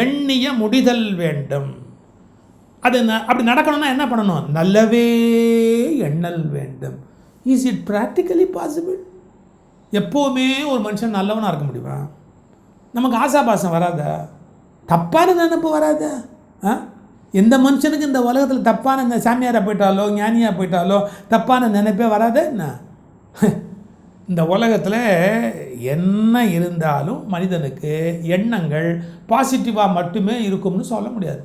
எண்ணிய முடிதல் வேண்டும். அது அப்படி நடக்கணும்னா என்ன பண்ணணும்? நல்லவே எண்ணல் வேண்டும். Is it practically possible? எப்போவுமே ஒரு மனுஷன் நல்லவனாக இருக்க முடியுமா? நமக்கு ஆசாபாசம் வராதா? தப்பான நினைப்பு வராதா? எந்த மனுஷனுக்கு இந்த உலகத்தில் தப்பான இந்த சாமியாராக போயிட்டாலோ ஞானியாக போயிட்டாலோ தப்பான நினைப்பே வராத என்ன? இந்த உலகத்தில் என்ன இருந்தாலும் மனிதனுக்கு எண்ணங்கள் பாசிட்டிவாக மட்டுமே இருக்கும்னு சொல்ல முடியாது.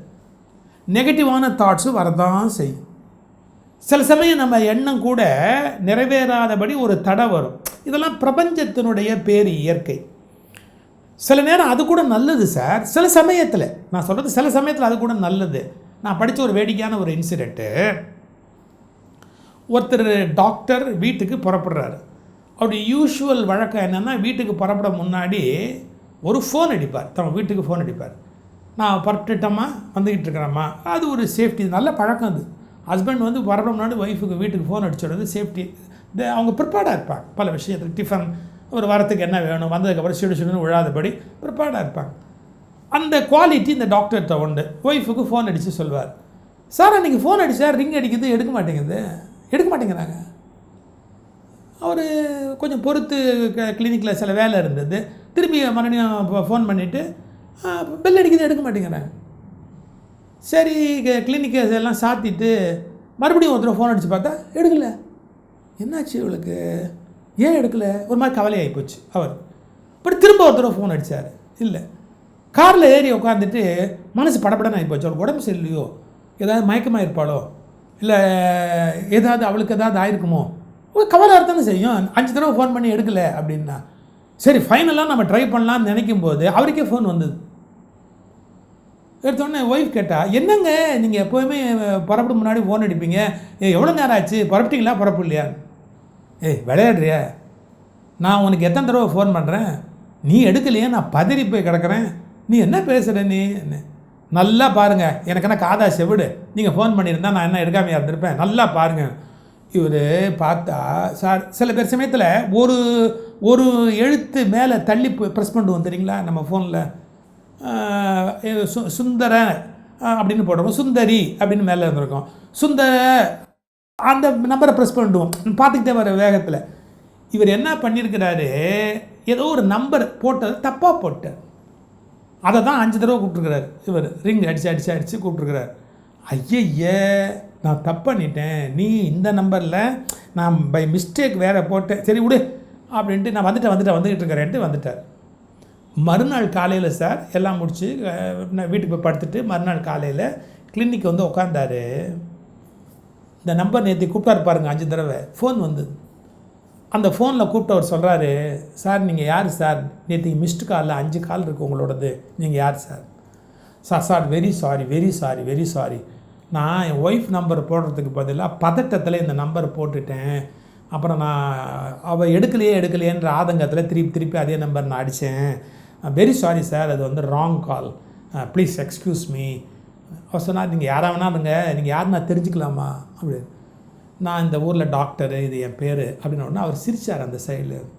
நெகட்டிவான தாட்ஸும் வரதான் செய்யும். சில சமயம் நம்ம எண்ணம் கூட நிறைவேறாதபடி ஒரு தடை வரும். இதெல்லாம் பிரபஞ்சத்தினுடைய பேர் இயற்கை. சில நேரம் அது கூட நல்லது சார். சில சமயத்தில் நான் சொல்கிறது சில சமயத்தில் அது கூட நல்லது. நான் படித்த ஒரு வேடிக்கையான ஒரு இன்சிடெண்ட்டு. ஒருத்தர் டாக்டர் வீட்டுக்கு புறப்படுறாரு. அவருடைய யூஷுவல் வழக்கம் என்னென்னா, வீட்டுக்கு புறப்பட முன்னாடி ஒரு ஃபோன் அடிப்பார். தம் வீட்டுக்கு ஃபோன் அடிப்பார். நான் புறப்பட்டுட்டோம்மா, வந்துக்கிட்டு இருக்கிறேம்மா. அது ஒரு சேஃப்டி, நல்ல பழக்கம். அது ஹஸ்பண்ட் வந்து புறப்பட முன்னாடி ஒய்ஃபுக்கு வீட்டுக்கு ஃபோன் அடிச்சுடுறது சேஃப்டி. அவங்க ப்ரிப்பேர்டாக இருப்பாங்க பல விஷயத்துக்கு. டிஃபன் ஒரு வாரத்துக்கு என்ன வேணும், வந்ததுக்கப்புறம் சிடுன்னு விழாதபடி ப்ரிப்பேர்டாக இருப்பாங்க. அந்த குவாலிட்டி இந்த டாக்டர்கிட்ட உண்டு. ஒய்ஃபுக்கு ஃபோன் அடித்து சொல்வார், சார் அன்றைக்கி ஃபோன் அடித்தா ரிங் அடிக்குது, எடுக்க மாட்டேங்கிறாங்க. அவர் கொஞ்சம் பொறுத்து கிளினிக்கில் சில வேலை இருந்தது. திரும்பி மறுபடியும் ஃபோன் பண்ணிவிட்டு பெல் அடிக்குது, எடுக்க மாட்டேங்கிறாங்க. சரி, கிளினிக்கை எல்லாம் சாத்திட்டு மறுபடியும் ஒருத்தர் ஃபோன் அடித்து பார்த்தா எடுக்கலை. என்னாச்சு இவளுக்கு, ஏன் எடுக்கலை? ஒரு மாதிரி கவலையாகி போச்சு அவர். பட் திரும்ப ஒருத்தர் ஃபோன் அடித்தார். இல்லை, காரில் ஏறி உட்காந்துட்டு மனசு படப்படன்னு ஆகி போச்சு. அவளுக்கு உடம்பு சரியில்லையோ, ஏதாவது மயக்கமாக இருப்பாளோ, இல்லை ஏதாவது அவளுக்கு ஏதாவது ஆயிருக்குமோ, ஒரு கவலை தானே செய்யும். 5 தடவை ஃபோன் பண்ணி எடுக்கலை அப்படின்னா. சரி, ஃபைனலாக நம்ம ட்ரை பண்ணலான்னு நினைக்கும் போது அவருக்கே ஃபோன் வந்தது. எடுத்தோடனே ஒய்ஃப் கேட்டா, என்னங்க நீங்கள் எப்போவுமே புறப்பட முன்னாடி ஃபோன் அடிப்பீங்க, எவ்வளோ நேரம் ஆச்சு, புறப்பட்டிங்களா புறப்படலையா? விளையாடுறியா? நான் உனக்கு எத்தனை தடவை ஃபோன் பண்ணுறேன், நீ எடுக்கலையே, நான் பதறி போய் கிடக்கிறேன், நீ என்ன பேசுகிற? நீ என்ன நல்லா பாருங்கள், எனக்கு என்ன காதா செவிடு, நீங்கள் ஃபோன் பண்ணியிருந்தா நான் என்ன எடுக்காமையாக இருந்திருப்பேன், நல்லா பாருங்கள். இவர் பார்த்தா சார், சில பேர் சமயத்தில் ஒரு எழுத்து மேலே தள்ளி ப்ரெஸ் பண்ணுவோம் தெரியுங்களா? நம்ம ஃபோனில் சுந்தர அப்படின்னு போடுறோம், சுந்தரி அப்படின்னு மேலே இருந்திருக்கோம். சுந்தர அந்த நம்பரை ப்ரெஸ் பண்ணிடுவோம் பார்த்துக்கிட்டே வர வேகத்தில். இவர் என்ன பண்ணியிருக்கிறாரு, ஏதோ ஒரு நம்பர் போட்டது தப்பாக போட்டார். அதை தான் 5 தடவை கூப்பிட்ருக்கிறார். இவர் ரிங் அடித்து கூப்பிட்ருக்கிறார். ஐய, நான் தப்பு பண்ணிட்டேன், நீ இந்த நம்பரில் நான் பை மிஸ்டேக் வேறு போட்டேன், சரி விடு அப்படின்ட்டு நான் வந்துக்கிட்டு இருக்கிறேன்ட்டு வந்துட்டார். மறுநாள் காலையில் சார் எல்லாம் முடிச்சு நான் வீட்டுக்கு போய் படுத்துட்டு மறுநாள் காலையில் கிளினிக் வந்து உட்காந்தாரு. இந்த நம்பர் நேற்று கூப்பிட்டாரு பாருங்கள், 5 தடவை ஃபோன் வந்தது. அந்த ஃபோனில் கூப்பிட்டவர் சொல்கிறாரு, சார் நீங்கள் யார் சார், நேற்று மிஸ்டு காலில் 5 கால் இருக்குது உங்களோடது, நீங்கள் யார் சார்? சார் வெரி சாரி, நான் என் ஒய்ஃப் நம்பர் போடுறதுக்கு பதிலாக பதட்டத்தில் இந்த நம்பரை போட்டுட்டேன். அப்புறம் நான் அவள் எடுக்கலையேன்ற ஆதங்கத்தில் திருப்பி அதே நம்பர் நான் அடித்தேன். வெரி சாரி சார், அது வந்து wrong call, please excuse me. அவர் சொன்னார், நீங்கள் யாராக வேணாலுங்க, நீங்கள் யார் நான் தெரிஞ்சுக்கலாமா அப்படி. நான் இந்த ஊரில் டாக்டரு, இது என் பேர் அப்படின்னு உடனே அவர் சிரித்தார். அந்த சைடில்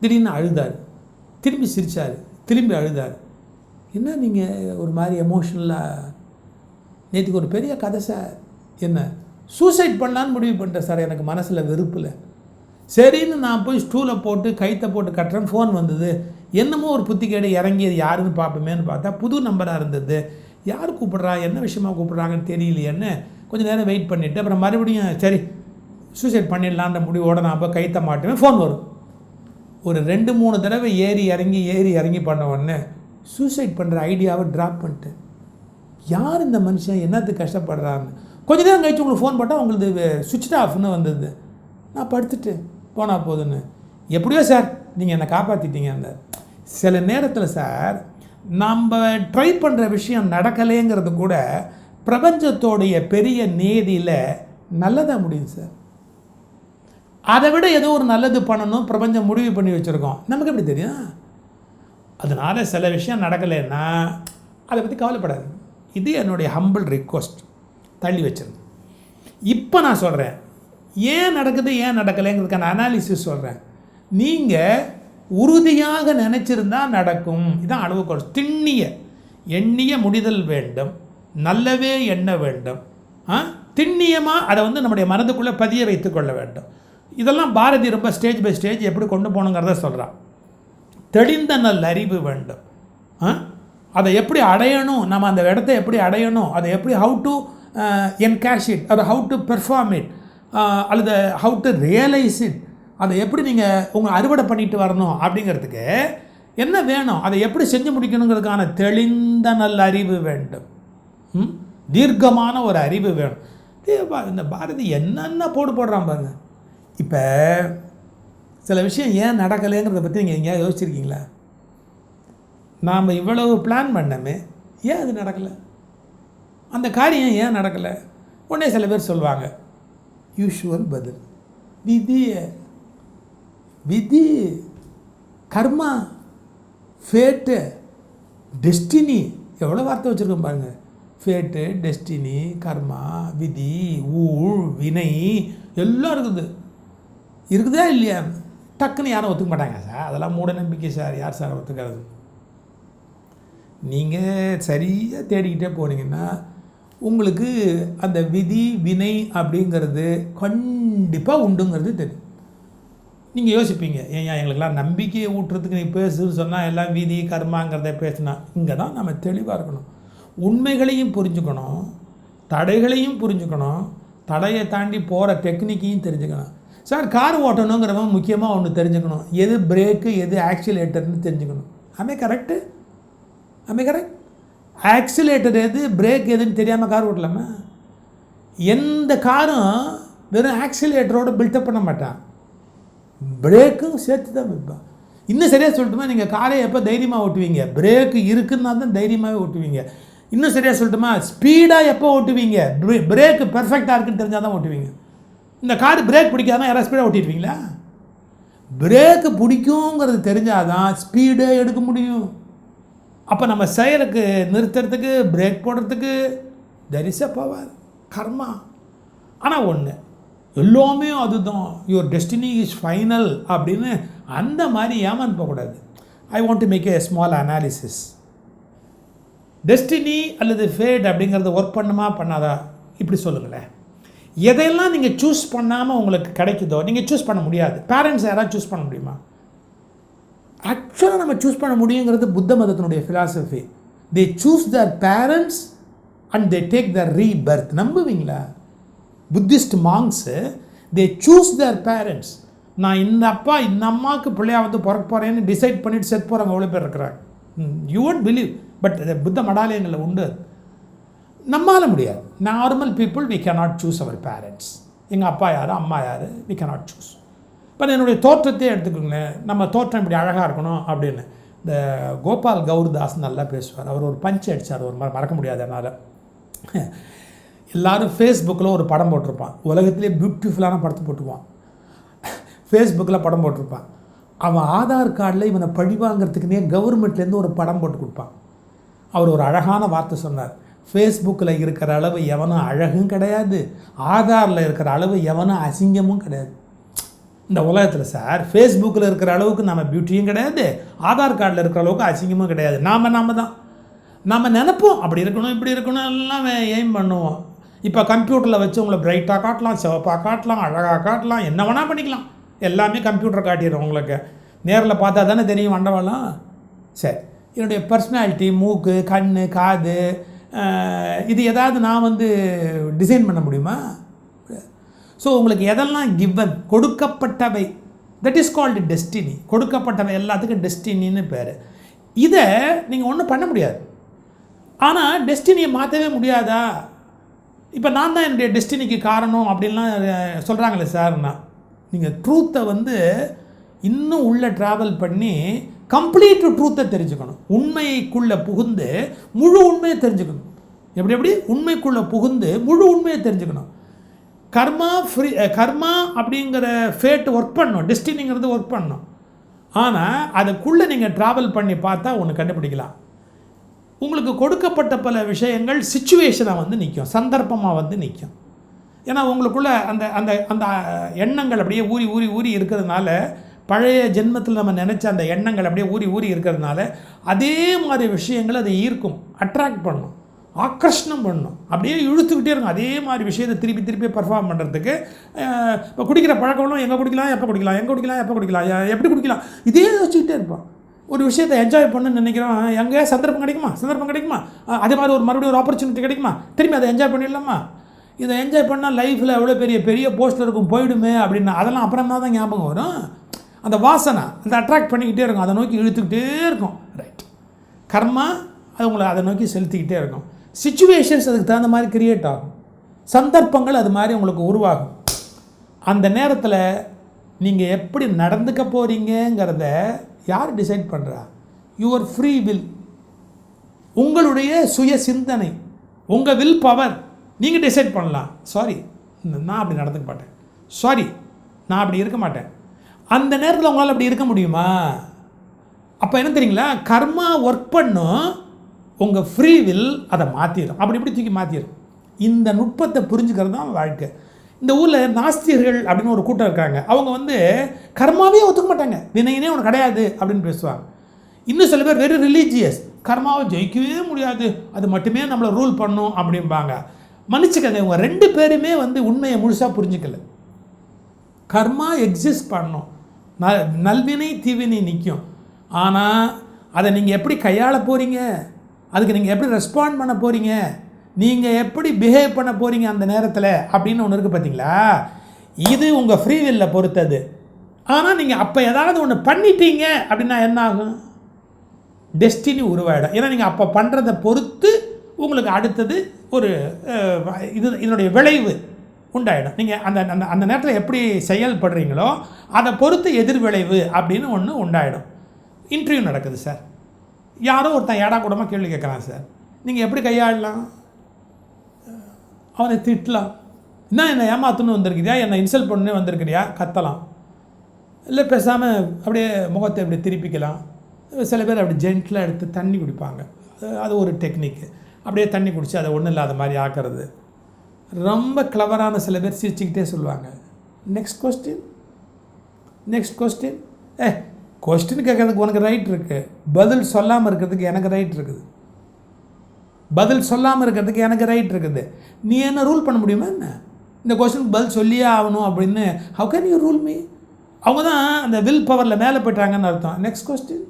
திடீர்னு அழுதார், திரும்பி சிரித்தார், திரும்பி அழுதார். என்ன நீங்கள் ஒரு மாதிரி எமோஷ்னலாக, நேற்றுக்கு ஒரு பெரிய கதை சார், என்ன சூசைட் பண்ணலான்னு முடிவு பண்ணிட்டேன் சார், எனக்கு மனசில் வெறுப்பில். சரின்னு நான் போய் ஸ்டூலை போட்டு கைத்தை போட்டு கட்டுறேன், ஃபோன் வந்தது. என்னமோ ஒரு புத்திக்கேடு இறங்கி அது யாருன்னு பார்ப்போமேன்னு பார்த்தா புது நம்பராக இருந்தது. யார் கூப்பிட்றா, என்ன விஷயமாக கூப்பிட்றாங்கன்னு தெரியலையேன்னு கொஞ்சம் நேரம் வெயிட் பண்ணிவிட்டு அப்புறம் மறுபடியும் சரி சூசைட் பண்ணிடலான்ற முடிவோடு நான் அப்போ கைத்தை மாட்டுவேன், ஃபோன் வரும். ஒரு 2-3 தடவை ஏறி இறங்கி பண்ண உடனே சூசைட் பண்ணுற ஐடியாவை ட்ராப் பண்ணிட்டேன். யார் இந்த மனுஷன், என்னத்துக்கு கஷ்டப்படுறான்னு. கொஞ்ச நேரம் கழிச்சு உங்களுக்கு ஃபோன் போட்டால் உங்களுக்கு சுவிட்ச் ஆஃப்னு வந்தது. நான் படுத்துட்டு போனால் போதுன்னு. எப்படியோ சார் நீங்கள் என்னை காப்பாற்றிட்டீங்க. அந்த சில நேரத்தில் சார் நம்ம ட்ரை பண்ணுற விஷயம் நடக்கலைங்கிறது கூட பிரபஞ்சத்தோடைய பெரிய நேதியில் நல்லதாக முடியும் சார். அதை விட ஏதோ ஒரு நல்லது பண்ணணும் பிரபஞ்சம் முடிவு பண்ணி வச்சுருக்கோம், நமக்கு எப்படி தெரியும்? அதனால் சில விஷயம் நடக்கலைன்னா அதை பற்றி கவலைப்படாது. இது என்னுடைய ஹம்பிள் ரிக்வஸ்ட், தள்ளி வச்சிருங்க. இப்போ நான் சொல்கிறேன், ஏன் நடக்குது ஏன் நடக்கலைங்கிறதுக்கான அனாலிசிஸ் சொல்கிறேன். நீங்கள் உறுதியாக நினச்சிருந்தா நடக்கும், இதுதான் அளவுகோல். திண்ணிய எண்ணிய முடிதல் வேண்டும், நல்லவே எண்ண வேண்டும், திண்ணியமாக அதை வந்து நம்முடைய மனதுக்குள்ளே பதிய வைத்து கொள்ள வேண்டும். இதெல்லாம் பாரதி ரொம்ப ஸ்டேஜ் பை ஸ்டேஜ் எப்படி கொண்டு போகணுங்கிறத சொல்கிறான். தெளிந்த நல் அறிவு வேண்டும், அதை எப்படி அடையணும், நம்ம அந்த இடத்த எப்படி அடையணும், அதை எப்படி ஹவு டு என்கேஷ் இட், அதை ஹவு டு பெர்ஃபார்ம் இட், அல்லது ஹவு டு ரியலைஸ் இட், அதை எப்படி நீங்கள் உங்கள் அறுவடை பண்ணிட்டு வரணும் அப்படிங்கிறதுக்கு என்ன வேணும், அதை எப்படி செஞ்சு முடிக்கணுங்கிறதுக்கான தெளிந்த நல்ல அறிவு வேண்டும், தீர்க்கமான ஒரு அறிவு வேணும். இந்த பாரதி என்னென்ன போடுறான் பாருங்க. இப்போ சில விஷயம் ஏன் நடக்கலைங்கிறத பற்றி நீங்கள் எங்கேயாவது யோசிச்சிருக்கீங்களா? நாம் இவ்வளவு பிளான் பண்ணமே, ஏன் அது நடக்கலை? அந்த காரியம் ஏன் நடக்கலை? உடனே சில பேர் சொல்லுவாங்க, யூஷுவல் பதில், விதி, கர்மா, ஃபேட்டு, டெஸ்டினி. எவ்வளோ வார்த்தை வச்சுருக்கோம் பாருங்கள். ஃபேட்டு, டெஸ்டினி, கர்மா, விதி, ஊழ், வினை எல்லாம் இருக்குதா இல்லையா? டக்குன்னு யாரும் ஒத்துக்க மாட்டாங்க சார், அதெல்லாம் மூட நம்பிக்கை சார், யார் சார் ஒத்துக்கிறது? நீங்கள் சரியாக தேடிக்கிட்டே போனீங்கன்னா உங்களுக்கு அந்த விதி வினை அப்படிங்கிறது கண்டிப்பாக உண்டுங்கிறது தெரியும். நீங்கள் யோசிப்பீங்க, ஏன் எங்களுக்கெல்லாம் நம்பிக்கையை ஊட்டுறதுக்கு நீ பேசுன்னு சொன்னால் எல்லாம் விதி கர்மாங்கிறத பேசுனா. இங்கே தான் நம்ம தெளிவாக இருக்கணும். உண்மைகளையும் புரிஞ்சுக்கணும், தடைகளையும் புரிஞ்சுக்கணும், தடையை தாண்டி போகிற டெக்னிக்கையும் தெரிஞ்சுக்கணும். சார் கார் ஓட்டணுங்கிறவங்க முக்கியமாக ஒன்று தெரிஞ்சுக்கணும், எது பிரேக்கு எது ஆக்சிலேட்டர்னு தெரிஞ்சுக்கணும். கரெக்ட்? ஆக்சிலேட்டர் எது பிரேக் எதுன்னு தெரியாமல் கார் ஓட்டலாமா? எந்த காரும் வெறும் ஆக்சிலேட்டரோடு பில்டப் பண்ண மாட்டான், பிரேக்கும் சேர்த்து தான் வைப்பான். இன்னும் சரியாக சொல்லட்டுமா, நீங்கள் காரை எப்போ தைரியமாக ஓட்டுவீங்க? பிரேக்கு இருக்குன்னா தான் தைரியமாகவே ஓட்டுவீங்க. இன்னும் சரியாக சொல்லட்டுமா, ஸ்பீடாக எப்போ ஓட்டுவீங்க? பிரேக்கு பெர்ஃபெக்டாக இருக்குன்னு தெரிஞ்சால் தான் ஓட்டுவீங்க. இந்த கார் பிரேக் பிடிக்காதான் யாராவது ஸ்பீடாக ஓட்டிடுவீங்களா? பிரேக்கு பிடிக்குங்கிறது தெரிஞ்சால் தான் ஸ்பீடே எடுக்க முடியும். அப்போ நம்ம செயலுக்கு நிறுத்துறதுக்கு பிரேக் போடுறதுக்கு தெர் இஸ் எ பவர், கர்மா. ஆனால் ஒன்று, எல்லாமே அதுதான், யுவர் டெஸ்டினி இஸ் ஃபைனல் அப்படின்னு அந்த மாதிரி ஏமாந்து போகக்கூடாது. I want to make a small analysis. Destiny அல்லது ஃபேட் அப்படிங்கிறது ஒர்க் பண்ணுமா பண்ணாதா? இப்படி சொல்லுங்களேன். எதையெல்லாம் நீங்கள் சூஸ் பண்ணாமல் உங்களுக்கு கிடைக்குதோ நீங்கள் சூஸ் பண்ண முடியாது. பேரண்ட்ஸ் யாராவது சூஸ் பண்ண முடியுமா? ஆக்சுவலாக நம்ம சூஸ் பண்ண முடியுங்கிறது புத்த மதத்தினுடைய philosophy. They choose their parents and they take their rebirth. நம்புவீங்களா? Buddhist monks they choose their parents. நான் இந்த அப்பா இந்த அம்மாவுக்கு பிள்ளையா வந்து பிறக்க போகிறேன்னு டிசைட் பண்ணிவிட்டு செத்து போகிறவங்க எவ்வளோ பேர் இருக்கிறாங்க. யூ ஒன்ட் பிலீவ், பட் புத்த மடாலயங்களில் உண்டு. நம்மால் முடியாது. Normal people we cannot choose our parents. எங்கள் அப்பா யார் அம்மா யார் வி கேனாட் சூஸ். இப்போ என்னுடைய தோற்றத்தையே எடுத்துக்கோங்க, நம்ம தோற்றம் இப்படி அழகாக இருக்கணும் அப்படின்னு. இந்த கோபால் கௌர்தாஸ் நல்லா பேசுவார். அவர் ஒரு பஞ்ச் அடித்தார், ஒரு மறக்க முடியாது என்னால். எல்லோரும் ஃபேஸ்புக்கில் ஒரு படம் போட்டிருப்பான், உலகத்திலே பியூட்டிஃபுல்லான படத்தை போட்டுருவான். ஃபேஸ்புக்கில் படம் போட்டிருப்பான். அவன் ஆதார் கார்டில் இவனை பழிவாங்கிறதுக்குனே கவர்மெண்ட்லேருந்து ஒரு படம் போட்டு கொடுப்பான். அவர் ஒரு அழகான வார்த்தை சொன்னார், ஃபேஸ்புக்கில் இருக்கிற அளவு எவனும் அழகும் கிடையாது, ஆதாரில் இருக்கிற அளவு எவனும் அசிங்கமும் கிடையாது. இந்த உலகத்தில் சார் ஃபேஸ்புக்கில் இருக்கிற அளவுக்கு நம்ம பியூட்டியும் கிடையாது, ஆதார் கார்டில் இருக்கிற அளவுக்கு அசிங்கமும் கிடையாது. நாம் தான் நம்ம நினைப்போம் அப்படி இருக்கணும் இப்படி இருக்கணும் எல்லாம் எய்ம் பண்ணுவோம். இப்போ கம்ப்யூட்டரில் வச்சு உங்களை பிரைட்டாக காட்டலாம், சிவப்பாக காட்டலாம், அழகாக காட்டலாம், என்ன வேணால் பண்ணிக்கலாம். எல்லாமே கம்ப்யூட்டர் காட்டிடுறோம். உங்களுக்கு நேரில் பார்த்தா தானே தெரியும் வண்டவாளம். சரி, என்னுடைய பர்சனாலிட்டி, மூக்கு, கண், காது, இது ஏதாவது நான் வந்து டிசைன் பண்ண முடியுமா? ஸோ உங்களுக்கு எதெல்லாம் கிவன், கொடுக்கப்பட்டவை, தட் இஸ் கால்டு டெஸ்டினி. கொடுக்கப்பட்டவை எல்லாத்துக்கும் டெஸ்டினின்னு பேர். இதை நீங்கள் ஒன்றும் பண்ண முடியாது. ஆனால் டெஸ்டினியை மாற்றவே முடியாதா? இப்போ நான் தான் என்னுடைய டெஸ்டினிக்கு காரணம் அப்படின்லாம் சொல்கிறாங்களே சார்னா, நீங்கள் ட்ரூத்தை வந்து இன்னும் உள்ளே ட்ராவல் பண்ணி கம்ப்ளீட் ட்ரூத்தை தெரிஞ்சுக்கணும். உண்மைக்குள்ளே புகுந்து முழு உண்மையை தெரிஞ்சுக்கணும். எப்படி உண்மைக்குள்ளே புகுந்து முழு உண்மையை தெரிஞ்சுக்கணும். கர்மா அப்படிங்கிற ஃபேட் ஒர்க் பண்ணணும், டெஸ்டினிங்கிறது ஒர்க் பண்ணணும். ஆனால் அதுக்குள்ளே நீங்கள் ட்ராவல் பண்ணி பார்த்தா ஒன்று கண்டுபிடிக்கலாம். உங்களுக்கு கொடுக்கப்பட்ட பல விஷயங்கள் சிச்சுவேஷனாக வந்து நிற்கும், சந்தர்ப்பமாக வந்து நிற்கும். ஏன்னா உங்களுக்குள்ளே அந்த அந்த அந்த எண்ணங்கள் அப்படியே ஊறி ஊறி ஊறி இருக்கிறதுனால பழைய ஜென்மத்தில் நம்ம நினச்ச அந்த எண்ணங்கள் அப்படியே ஊறி ஊறி இருக்கிறதுனால அதே மாதிரி விஷயங்கள் அதை ஈர்க்கும், அட்ராக்ட் பண்ணும், ஆக்கர்ஷணம் பண்ணும், அப்படியே இழுத்துக்கிட்டே இருக்கும். அதே மாதிரி விஷயத்தை திருப்பி திருப்பி பர்ஃபார்ம் பண்ணுறதுக்கு இப்போ குடிக்கிற பழக்கம்லாம் எங்கே குடிக்கலாம், எப்போ குடிக்கலாம், எங்கே குடிக்கலாம், எப்போ குடிக்கலாம், எப்படி குடிக்கலாம், இதே வச்சுக்கிட்டே இருப்பான். ஒரு விஷயத்தை என்ஜாய் பண்ணுன்னு நினைக்கிறோம், எங்கே சந்தர்ப்பம் கிடைக்குமா, அதே மாதிரி மறுபடியும் ஒரு ஆப்பர்ச்சுனிட்டி கிடைக்குமா, திரும்பி அதை என்ஜாய் பண்ணிடலாமா, இதை என்ஜாய் பண்ணால் லைஃப்பில் எவ்வளோ பெரிய போஸ்ட்டில் இருக்கும் போயிடுமே அப்படின்னு அதெல்லாம் அப்புறமா தான் ஞாபகம் வரும். அந்த வாசனை அந்த அட்ராக்ட் பண்ணிக்கிட்டே இருக்கும், அதை நோக்கி இழுத்துக்கிட்டே இருக்கும். ரைட், கர்மா அது உங்களை அதை நோக்கி செலுத்திக்கிட்டே இருக்கும். சிச்சுவேஷன்ஸ் அதுக்கு தகுந்த மாதிரி கிரியேட் ஆகும், சந்தர்ப்பங்கள் அது மாதிரி உங்களுக்கு உருவாகும். அந்த நேரத்தில் நீங்கள் எப்படி நடந்துக்க போகிறீங்கிறத யார் டிசைட் பண்ணுறா? யுவர் ஃப்ரீ வில், உங்களுடைய சுய சிந்தனை, உங்கள் வில் பவர். நீங்கள் டிசைட் பண்ணலாம், சாரி நான் அப்படி நடந்துக்க மாட்டேன், சாரி நான் அப்படி இருக்க மாட்டேன். அந்த நேரத்தில் உங்களால் அப்படி இருக்க முடியுமா? அப்போ என்ன தெரியுங்களா, கர்மா ஒர்க் பண்ணும், உங்கள் ஃப்ரீ வில் அதை மாற்றிடும், அப்படி இப்படி தூக்கி மாற்றிடும். இந்த நுட்பத்தை புரிஞ்சுக்கிறது தான் வாழ்க்கை. இந்த ஊரில் நாஸ்தியர்கள் அப்படின்னு ஒரு கூட்டம் இருக்காங்க. அவங்க கர்மாவே ஒத்துக்க மாட்டாங்க, வினையினே ஒன்று கிடையாது அப்படின்னு பேசுவாங்க. இன்னும் சில பேர் வெரி ரிலீஜியஸ், கர்மாவை ஜெயிக்கவே முடியாது, அது மட்டுமே நம்மளை ரூல் பண்ணும் அப்படிம்பாங்க. மன்னிச்சுக்கங்க, இவங்க ரெண்டு பேருமே உண்மையை முழுசாக புரிஞ்சுக்கல. கர்மா எக்ஸிஸ்ட் பண்ணும், நல்வினை தீவினை நிற்கும். ஆனால் அதை நீங்கள் எப்படி கையாள போகிறீங்க, அதுக்கு நீங்கள் எப்படி ரெஸ்பாண்ட் பண்ண போகிறீங்க, நீங்கள் எப்படி பிஹேவ் பண்ண போகிறீங்க அந்த நேரத்தில் அப்படின்னு ஒன்று இருக்குது பார்த்தீங்களா, இது உங்கள் ஃப்ரீ வில்ல பொறுத்தது. ஆனால் நீங்கள் அப்போ ஏதாவது ஒன்று பண்ணிட்டீங்க அப்படின்னா என்ன ஆகும்? டெஸ்டினி உருவாயிடும். ஏன்னா நீங்கள் அப்போ பண்ணுறதை பொறுத்து உங்களுக்கு அடுத்தது ஒரு இதனுடைய விளைவு உண்டாயிடும். நீங்கள் அந்த அந்த அந்த நேரத்தில் எப்படி செயல்படுறீங்களோ அதை பொறுத்து எதிர்விளைவு அப்படின்னு ஒன்று உண்டாயிடும். இன்டர்வியூ நடக்குது சார், யாரோ ஒருத்தன் ஏடா கூடமாக கேள்வி கேட்குறான் சார், நீங்கள் எப்படி கையாளலாம்? அவனை திட்டலாம், என்னை ஏமாத்துன்னு வந்திருக்கிறியா, என்னை இன்சல்ட் பண்ணு வந்திருக்கிறியா, கத்தலாம். இல்லை பேசாமல் அப்படியே முகத்தை இப்படி திருப்பிக்கலாம். சில பேர் அப்படி ஜென்டிலாக எடுத்து தண்ணி குடிப்பாங்க, அது ஒரு டெக்னிக்கு. அப்படியே தண்ணி குடித்து அதை ஒன்றும் இல்லாத மாதிரி ஆக்கிறது. ரொம்ப கிளவரான சில பேர் சிரிச்சுக்கிட்டே சொல்லுவாங்க, நெக்ஸ்ட் கொஸ்டின். கொஸ்டின் கேட்கறதுக்கு உனக்கு ரைட் இருக்குது, பதில் சொல்லாமல் இருக்கிறதுக்கு எனக்கு ரைட் இருக்குது. நீ என்ன ரூல் பண்ண முடியுமா என்ன? இந்த கொஸ்டினுக்கு பதில் சொல்லியே ஆகணும் அப்படின்னு how can you rule me? அவங்க தான் அந்த வில் பவரில் மேலே போய்ட்டாங்கன்னு அர்த்தம். Next question,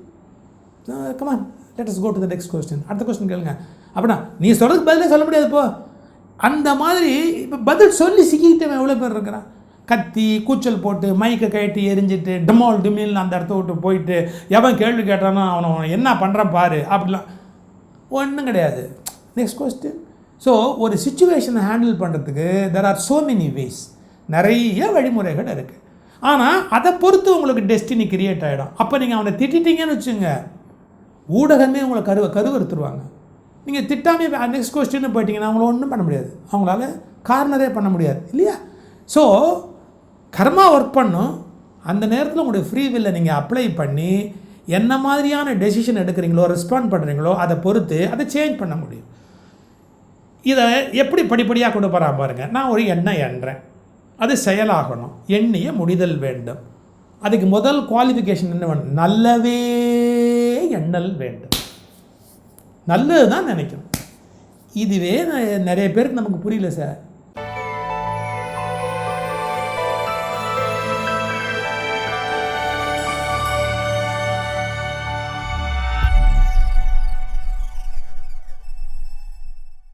come on let us go to the next question. அடுத்த கொஸ்டின் கேளுங்க. அப்படின்னா நீ சொல்கிறதுக்கு பதிலே சொல்ல முடியாது இப்போ. அந்த மாதிரி இப்போ பதில் சொல்லி சிக்கிக்கிட்டவன் எவ்வளோ பேர் இருக்கிறான். கத்தி கூச்சல் போட்டு மைக்கை கட்டி எரிஞ்சிட்டு டமால் டிமில்னு அந்த இடத்த விட்டு போயிட்டு எவன் கேள்வி கேட்டானோ அவனை என்ன பண்ணுறான் பாரு அப்படிலாம் ஒன்றும் கிடையாது. Next question. ஸோ ஒரு சிச்சுவேஷனை ஹேண்டில் பண்ணுறதுக்கு there are so many ways, நிறைய வழிமுறைகள் இருக்குது. ஆனால் அதை பொறுத்து உங்களுக்கு டெஸ்டினி கிரியேட் ஆகிடும். அப்போ நீங்கள் அவனை திட்டிட்டீங்கன்னு வச்சுங்க, ஊடகமே உங்களை கருவறுத்துருவாங்க. நீங்கள் திட்டாமே நெக்ஸ்ட் கொஸ்டின்னு போயிட்டீங்கன்னா அவங்கள ஒன்றும் பண்ண முடியாது, அவங்களால கார்னரே பண்ண முடியாது இல்லையா? ஸோ கர்மா ஒர்க் பண்ணும். அந்த நேரத்தில் உங்களுடைய ஃப்ரீ வில்லை நீங்கள் அப்ளை பண்ணி என்ன மாதிரியான டெசிஷன் எடுக்கிறீங்களோ, ரெஸ்பாண்ட் பண்ணுறீங்களோ அதை பொறுத்து அதை சேஞ்ச் பண்ண முடியும். இதை எப்படி படிப்படியாக கொண்டு போகிறான் பாருங்கள். நான் ஒரு எண்ணம் எண்ணுறேன், அது செயலாகணும், எண்ணிய முடிதல் வேண்டும். அதுக்கு முதல் குவாலிஃபிகேஷன் என்ன வேணும்? நல்லவே எண்ணல் வேண்டும், நல்லது தான் நினைக்கணும். இதுவே நிறைய பேருக்கு நமக்கு புரியல சார்.